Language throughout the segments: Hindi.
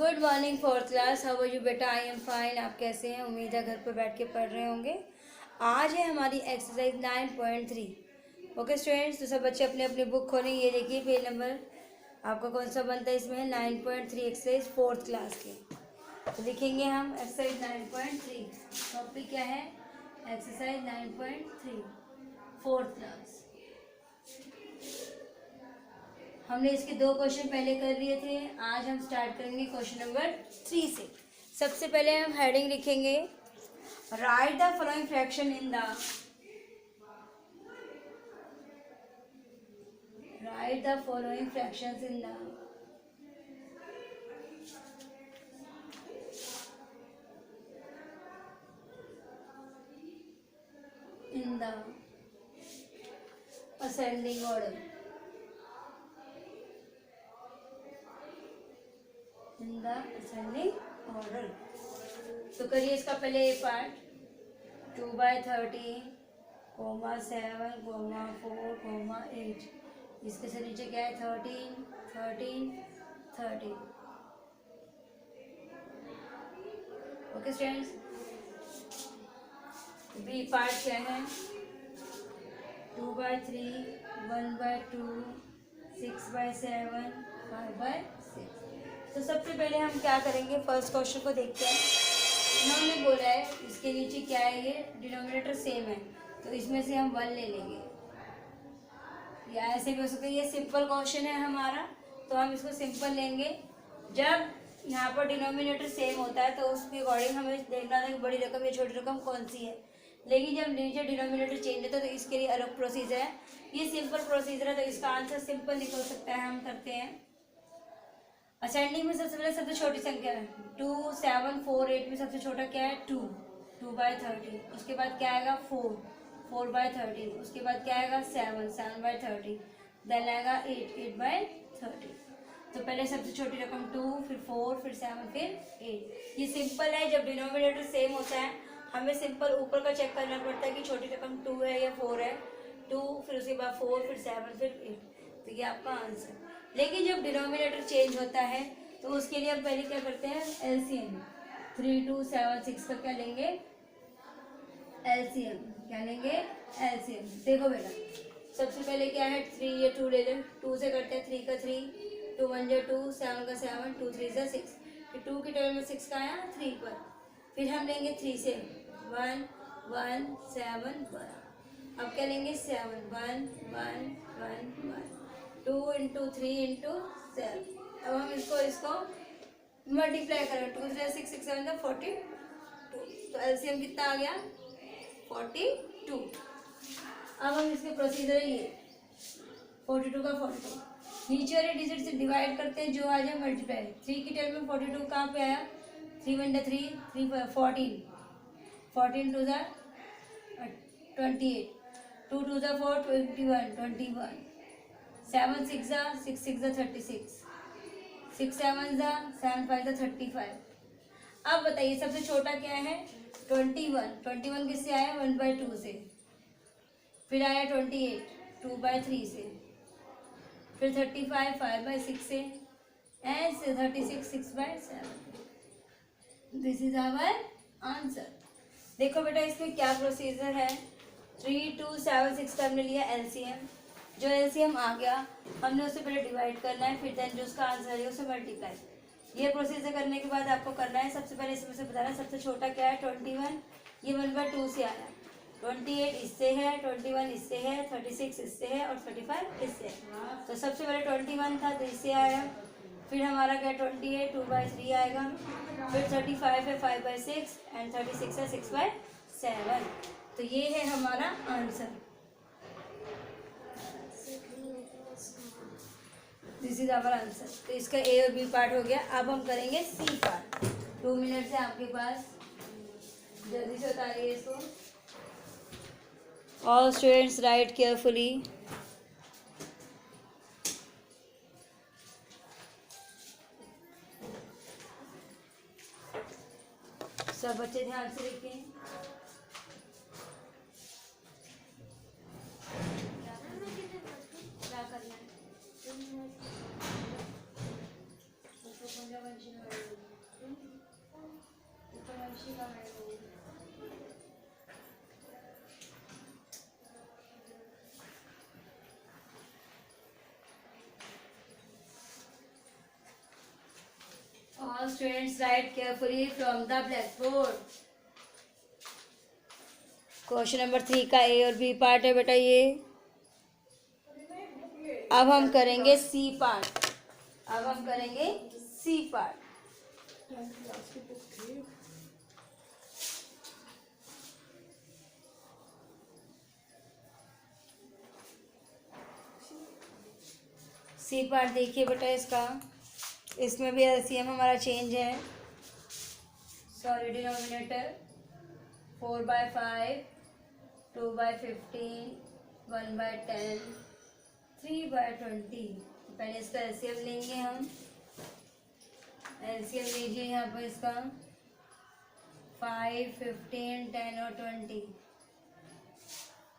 Good morning fourth class. How are you बेटा? I am fine. आप कैसे हैं? उम्मीद है घर पर बैठ के पढ़ रहे होंगे। आज है हमारी एक्सरसाइज 9.3। ओके स्टूडेंट्स, तो सब बच्चे अपने अपनी बुक खोलें। ये देखिए पेज नंबर आपका कौन सा बनता है इसमें है 9.3 एक्सरसाइज फोर्थ क्लास के। तो लिखेंगे हम एक्सरसाइज 9.3। टॉपिक क्या है? Exercise 9.3 fourth class. हमने इसके 2 क्वेश्चन पहले कर लिए थे। आज हम स्टार्ट करेंगे क्वेश्चन नंबर 3 से। सबसे पहले हम हेडिंग लिखेंगे right the following fraction in the fractions in the ascending order. तो करिए इसका पहले ए पार्ट 2/13, 7, 4, 8। इसके से नीचे क्या है? 13, 13, 13। ओके स्टूडेंट्स, बी पार्ट क्या है? 2/3, 1/2, 6/7, 5/6। तो सबसे पहले हम क्या करेंगे, फर्स्ट क्वेश्चन को देखते हैं। इन्होंने बोला है इसके नीचे क्या है, ये डिनोमिनेटर सेम है, तो इसमें से हम 1 ले लेंगे, या ऐसे भी हो सकता है। ये सिंपल क्वेश्चन है हमारा, तो हम इसको सिंपल लेंगे। जब यहाँ पर डिनोमिनेटर सेम होता है तो उसके अकॉर्डिंग हमें देखना था कि बड़ी रकम या छोटी रकम कौन सी है। लेकिन जब नीचे डिनोमिनेटर चेंज होता है तो इसके लिए अलग प्रोसीजर है। ये सिंपल प्रोसीजर है, तो इसका आंसर सिंपल निकल सकता है। हम करते हैं असेंडिंग में सबसे पहले सबसे छोटी संख्या है 2, 7, 4, 8 में सबसे छोटा क्या है? 2, 2/13। उसके बाद क्या आएगा? 4, 4/13। उसके बाद क्या आएगा? 7, 7/13। देन आएगा 8, 8/13। तो पहले सबसे छोटी रकम 2, फिर 4, फिर 7, फिर 8। ये सिंपल है। जब डिनोमिनेटर सेम होता है हमें सिंपल ऊपर का चेक करना पड़ता है कि छोटी रकम 2 है या 4 है। 2, फिर उसके बाद 4, फिर 7, फिर 8। तो ये आपका आंसर। लेकिन जब डिनोमिनेटर चेंज होता है तो उसके लिए हम पहले क्या करते हैं? एलसीएम। 3, 2, 7, 6 का क्या लेंगे? एलसीएम। क्या लेंगे? एलसीएम। देखो बेटा, सबसे पहले क्या है? 3 या 2 ले लें। 2 से करते हैं 3 का 3, 2 1 जा 2, 7 का 7, 2 3 जा 6। फिर 2 की टेबल में 6 का आया 3 पर। फिर हम लेंगे 3 से 1, 1, 7, 1। अब क्या लेंगे? 7, 1, 1, 1, 1। 2 इंटू 3 इंटू 7। अब हम इसको मल्टीप्लाई करें। 2 3 6 6 7 42। तो एलसीएम कितना आ गया? 42। अब हम इसके प्रोसीजर है ये 42 का 42 नीचे वाले डिजिट से डिवाइड करते हैं, जो आ जाए मल्टीप्लाई। 3 की टेबल में 42 कहाँ पे आया? 3 1 3, 3 14, 14 2 28, 2 2 4, 21, 21, 7 6 6 6 36, 6 7 7 5 35। अब बताइए सबसे छोटा क्या है? 21। 21 किससे आया? 1/2 से। फिर आया 28 2/3 से। फिर 35 5/6 से। And 36 6/7। This is our answer. देखो बेटा इसमें क्या प्रोसीजर है। 3 2 7 6 का हमने लिया एलसीएम। जो एलसीएम आ गया हमने उससे पहले डिवाइड करना है, फिर देन जो उसका आंसर है उसे मल्टीप्लाई। ये प्रोसीजर करने के बाद आपको करना है, सबसे पहले इसमें से बताना सबसे छोटा क्या है? 21। ये 1/2 से आया। 28 इससे है, 21 इससे है, 36 इससे है और 35 इससे है। तो सबसे पहले 21 था तो इससे आया। फिर हमारा क्या? 28 2/3 आएगा। फिर 35 है 5/6 एंड 36 है 6/7। तो ये है हमारा answer. This is our answer. तो इसका ए और बी पार्ट हो गया। अब हम करेंगे सी पार्ट। 2 मिनट है आपके पास, जल्दी से उतारिए इसको। All students right carefully. सब बच्चे ध्यान से लिखें। क्या करना है? All students write carefully from the blackboard. Question number 3 का ए और बी पार्ट है बेटा ये। अब हम करेंगे सी पार्ट। सी पार्ट देखिए बेटा इसका, इसमें भी एलसीएम हमारा चेंज है। Sorry, denominator 4/5, 2/15, 1/10, 3/20। पहले इसका एलसीएम लेंगे हम। एलसीएम लीजिए यहाँ पर इसका 5, 15, 10 और 20।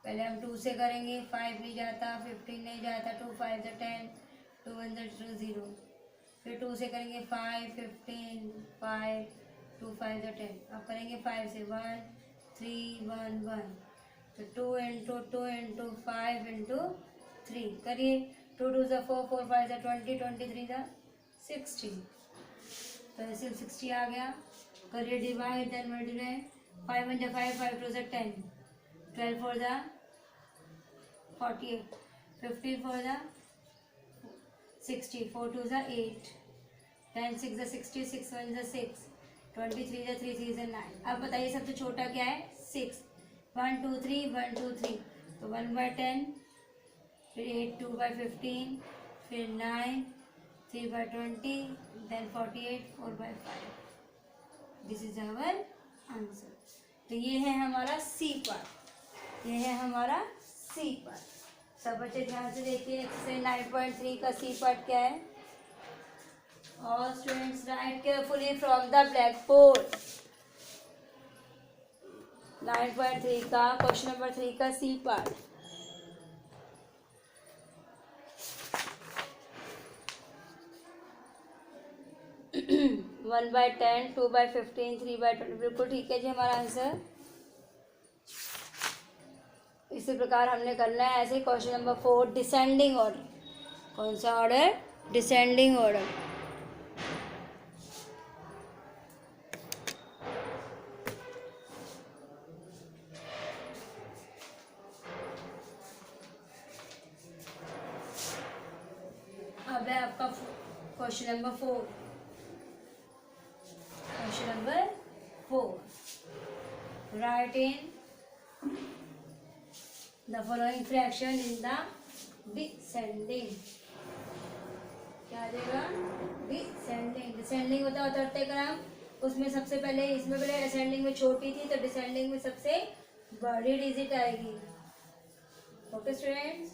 पहले हम 2 से करेंगे, 5 नहीं जाता, 15 नहीं जाता, 2 5 10, 2 1 0। फिर 2 से करेंगे 5, 15, 5, 2 5 10। अब करेंगे 5 से 1, 3, 1 1। तो 2 इंटू 2 इंटू 5 इंटू 3 करिए। 2 2 4, 4 5 20, 23 60। तो ऐसे 60 आ गया। करिए डिवाइड देन मल्टीप्लाई। 5 1 5, 5 2 10, 12 4 48, 15 4 60, 4 2 8, 10 6 60, 6 1 6, 23 3 3 9। अब बताइए सबसे छोटा क्या है? 6। 1 2 3, 1 2 3। तो 1/10, फिर 8 2/15, फिर 9 3/20, then 48 4/5। This is our answer. तो ये है हमारा सी पार्ट। सब बच्चे ध्यान से देखिए। एक्सरसाइज 9.3 का सी पार्ट क्या है? All students write carefully from the blackboard. 9.3 का क्वेश्चन नंबर 3 का सी पार्ट। One by 10, 2/15, 3/20। बिल्कुल ठीक है जी हमारा आंसर। इसी प्रकार हमने करना है ऐसे। Question number 4 descending order. कौन सा ऑर्डर? Descending order. अब है आपका question number 4। Right in the following fraction in the descending. क्या आ जाएगा? डिसेंडिंग होता है उतरते क्रम। उसमें सबसे पहले, इसमें पहले असेंडिंग में छोटी थी, तो डिसेंडिंग में सबसे बड़ी डिजिट आएगी। ओके स्टूडेंट्स,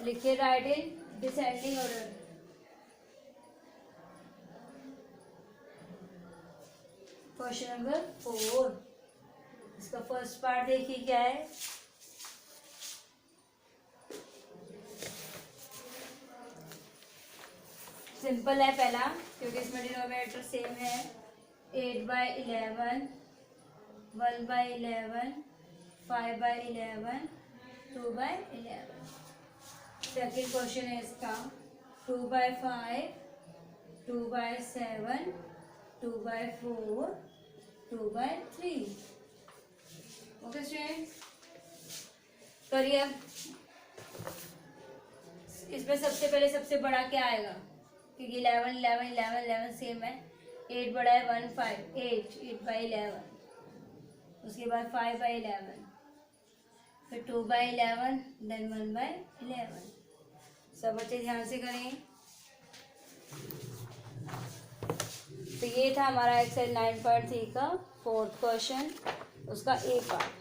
लिखिए right in descending order. Question number 4, इसका फर्स्ट पार्ट देखिए क्या है। सिंपल है पहला, क्योंकि इसमें डिनोमिनेटर सेम है। 8/11, 1/11, 5/11, 2/11। सेकेंड क्वेश्चन है इसका 2/5, 2/7, 2/4, 2/3। ओके स्टूडेंट्स, करिए। इसमें सबसे पहले सबसे बड़ा क्या आएगा? क्योंकि 11 11 11 11 सेम है। 8 बड़ा है 1 5, 8/11। उसके बाद 5/11, फिर 2/11, देन 1/11। सब बच्चे ध्यान से करें। तो ये था हमारा एक्सरसाइज 9.3 का 4th क्वेश्चन, उसका ए पार्ट।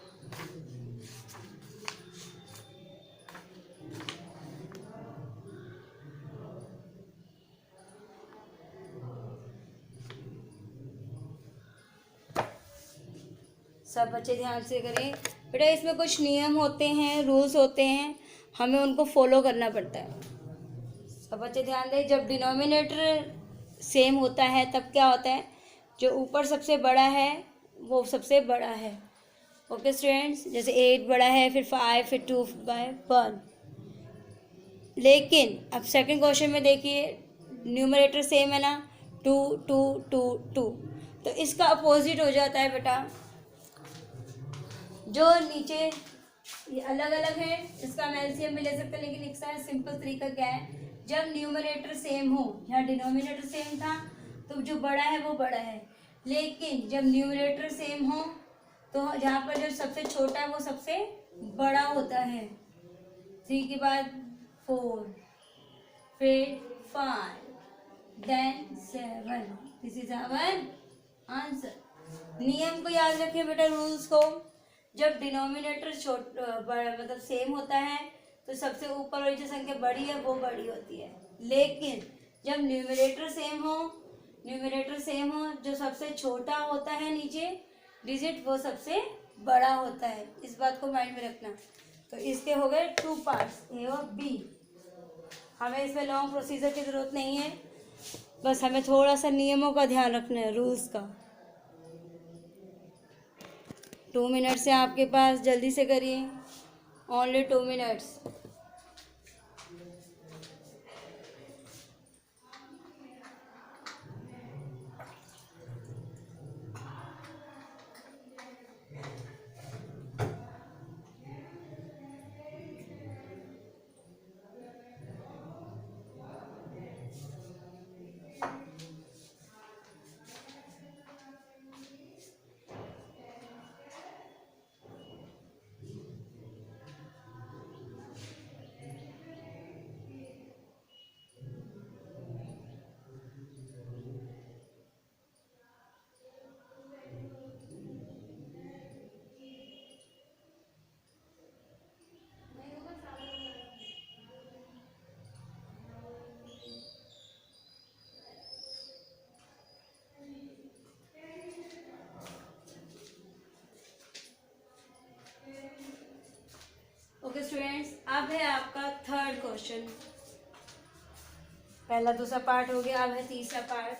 सब बच्चे ध्यान से करें बेटा। इसमें कुछ नियम होते हैं, रूल्स होते हैं, हमें उनको फॉलो करना पड़ता है। अब बच्चे ध्यान दें, जब डिनोमिनेटर सेम होता है तब क्या होता है, जो ऊपर सबसे बड़ा है वो सबसे बड़ा है। ओके स्टूडेंट्स, जैसे 8 बड़ा है, फिर 5, फिर 2/1। लेकिन अब सेकंड क्वेश्चन में देखिए, न्यूमरेटर सेम है ना, 2 2 2 2, तो इसका अपोजिट हो जाता है बेटा, जो नीचे ये अलग अलग है इसका हम एलसीएम भी ले सकते हैं, लेकिन इसका सिंपल तरीका क्या है, जब न्यूमरेटर सेम हो, यहाँ डिनोमिनेटर सेम था तो जो बड़ा है वो बड़ा है, लेकिन जब न्यूमरेटर सेम हो तो जहाँ पर जो सबसे छोटा है वो सबसे बड़ा होता है। 3 के बाद 4, फिर 5, then 7। This is our answer. नियम को याद रखें बेटा, रूल्स को। जब डिनोमिनेटर मतलब सेम होता है तो सबसे ऊपर वाली जो संख्या बड़ी है वो बड़ी होती है, लेकिन जब न्यूमरेटर सेम हो जो सबसे छोटा होता है नीचे डिजिट वो सबसे बड़ा होता है। इस बात को माइंड में रखना। तो इसके हो गए 2 पार्ट्स, ए और बी। हमें इसमें लॉन्ग प्रोसीजर की ज़रूरत नहीं है, बस हमें थोड़ा सा नियमों का ध्यान रखना है, रूल्स का। 2 मिनट्स है आपके पास, जल्दी से करिए, ओनली 2 मिनट्स। ओके स्टूडेंट्स, अब है आपका थर्ड क्वेश्चन। पहला दूसरा पार्ट हो गया, अब है तीसरा पार्ट।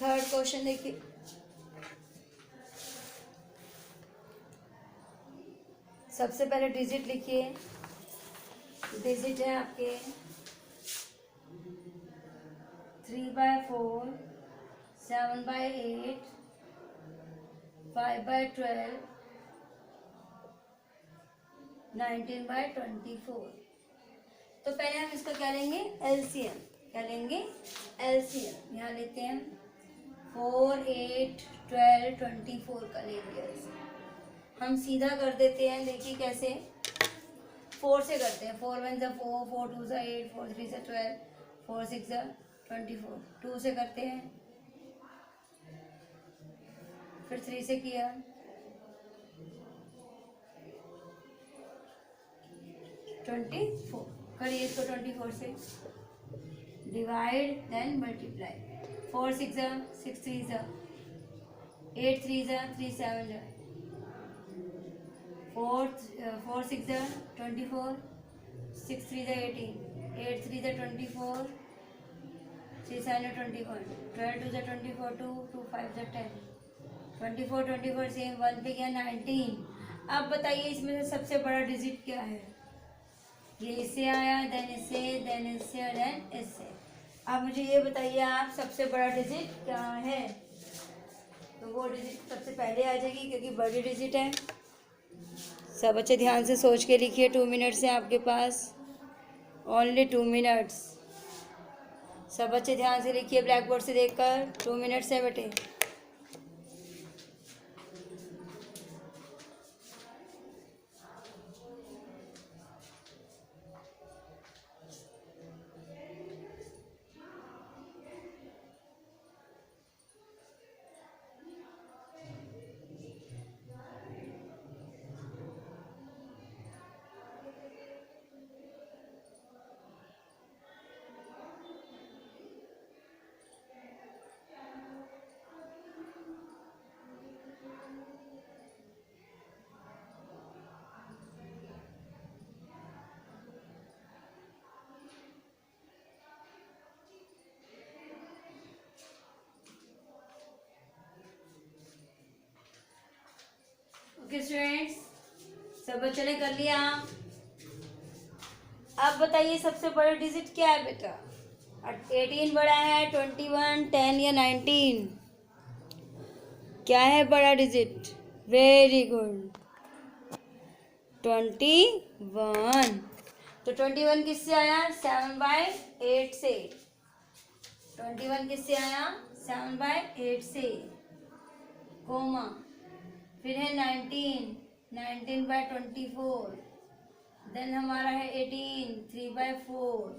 थर्ड क्वेश्चन देखिए, सबसे पहले डिजिट लिखिए। डिजिट है आपके 3/4, 7/8, 5/12, 19/24। तो पहले हम इसका क्या लेंगे, एलसीएम। क्या लेंगे, एलसीएम। यहाँ लेते हैं 4, 8, 12, 24 का ले लिया। हम सीधा कर देते हैं, देखिए कैसे, 4 से करते हैं। 4 1 4, 4 2 8, 4 3 12, 4 6 24। 2 से करते हैं, फिर 3 से किया, 24। करिए इसको 24 से, डिवाइड देन मल्टीप्लाई। 4 6 6 3 8 3 3 7 4 6 24, 6 3 18, 8 3 24, 3 7 21, 12 2 24, 2 2 5 10, 24 24 सेम 1 पे गया 19। अब बताइए इसमें से सबसे बड़ा डिजिट क्या है। ये इससे आया, देन इससे, देन इससे और देन इससे। अब मुझे ये बताइए आप, सबसे बड़ा डिजिट क्या है। तो वो डिजिट सबसे पहले आ जाएगी क्योंकि बड़ी डिजिट है। सब बच्चे ध्यान से सोच के लिखिए, 2 मिनट्स हैं आपके पास, ओनली 2 मिनट्स। सब बच्चे ध्यान से लिखिए ब्लैक बोर्ड से देखकर, 2 मिनट्स है बेटे। ओके स्टूडेंट्स, सब बच्चों ने कर लिया। आप बताइए सबसे बड़ा डिजिट क्या है बेटा? 18 बड़ा है, 21, 10 या 19? क्या है बड़ा डिजिट? Very good, 21। तो 21 किससे आया? 7/8 से। 21 किससे आया? 7/8 से, कोमा। फिर है 19, 19/24। देन हमारा है 18, 3/4।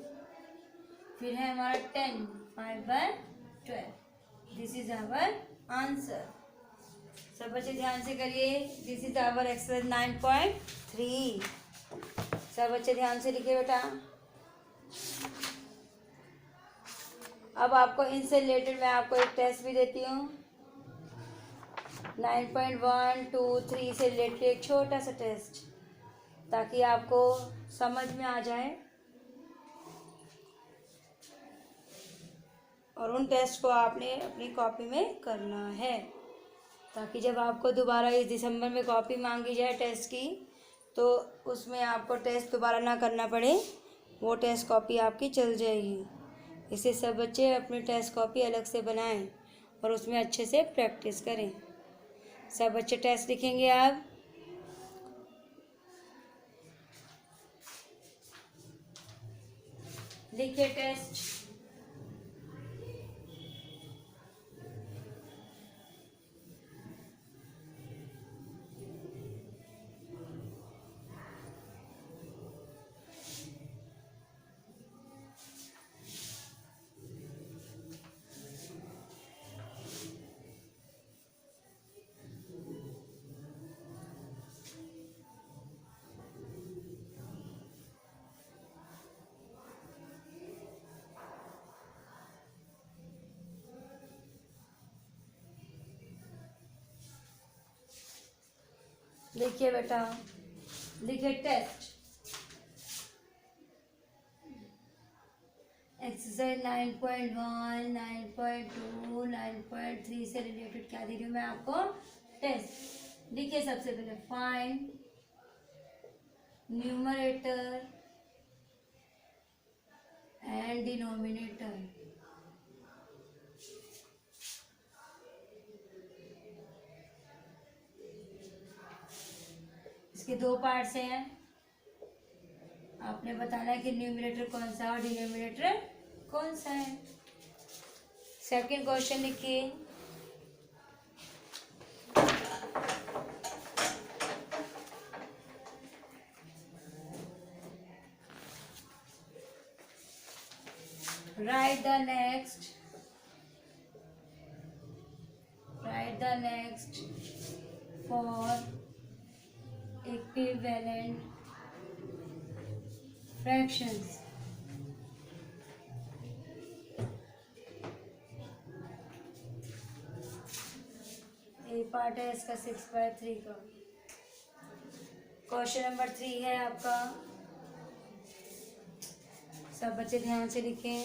फिर है हमारा 10, 5/12। This is our answer. सब बच्चे ध्यान से करिए। This is our exercise 9.3। सब बच्चे ध्यान से लिखिए बेटा। अब आपको इनसे रिलेटेड मैं आपको एक टेस्ट भी देती हूँ। 9.1, 2, 3 से रिलेटेड एक छोटा सा टेस्ट, ताकि आपको समझ में आ जाए। और उन टेस्ट को आपने अपनी कॉपी में करना है, ताकि जब आपको दोबारा इस दिसंबर में कॉपी मांगी जाए टेस्ट की, तो उसमें आपको टेस्ट दोबारा ना करना पड़े, वो टेस्ट कॉपी आपकी चल जाएगी। इसे सब बच्चे अपनी टेस्ट कॉपी अलग से बनाएं और उसमें अच्छे से प्रैक्टिस करें। सब बच्चे टेस्ट लिखेंगे आप। लिखिए टेस्ट। लिखिए बेटा, लिखिए टेस्ट। एक्सरसाइज 9.1, 9.2, 9.3 से रिलेटेड क्या दे रही हूँ मैं आपको? टेस्ट। लिखिए सबसे पहले, फाइंड न्यूमरेटर एंड डिनोमिनेटर। इसके दो पार्ट्स हैं। आपने बताना है कि न्यूमरेटर कौन सा और डिनोमिनेटर कौन सा है। सेकंड क्वेश्चन लिखिए। Write the next for equivalent fractions. ये पार्ट है इसका 6/3 का। क्वेश्चन नंबर 3 है आपका। सब बच्चे ध्यान से लिखें।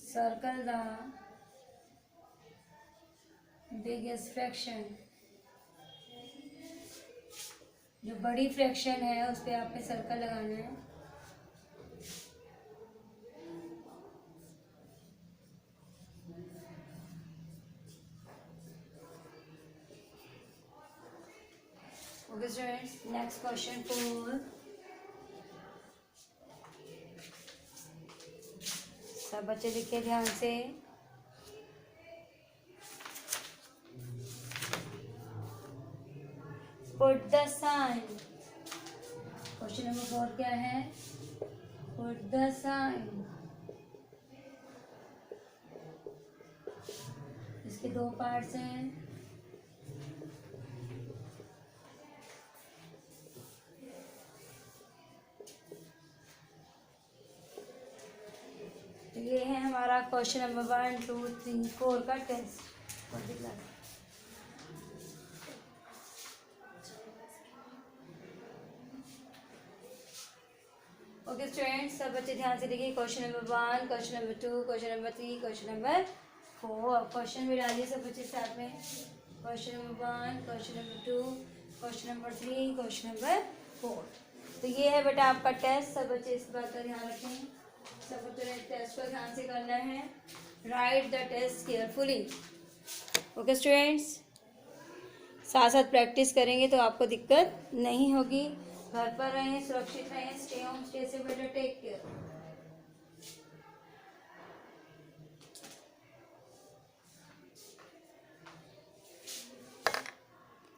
Circle the biggest fraction. जो बड़ी फ्रैक्शन है उस पर आपने सर्कल लगाना है। Okay students, next question 4। सब बच्चे लिखे ध्यान से। Put the sign. Question number 4 क्या है? Put the sign. इसके दो पार्ट्स हैं। तो ये है हमारा क्वेश्चन नंबर 1, 2, 3, 4 का टेस्ट। बच्चे ध्यान से देखिए, question number 1, question number 2, question number 3, question number 4। Question भी डालिए सब बच्चे साथ में। Question number 1, question number 2, question number 3, question number 4। तो ये है बेटा आपका टेस्ट। सब बच्चे इस बात का ध्यान रखें, सब बच्चों ने टेस्ट को ध्यान से करना है। Write the test carefully. Okay students, साथ साथ प्रैक्टिस करेंगे तो आपको दिक्कत नहीं होगी। घर पर रहें, सुरक्षित रहें, स्टे होम, स्टे सेफ, बेटा टेक केयर।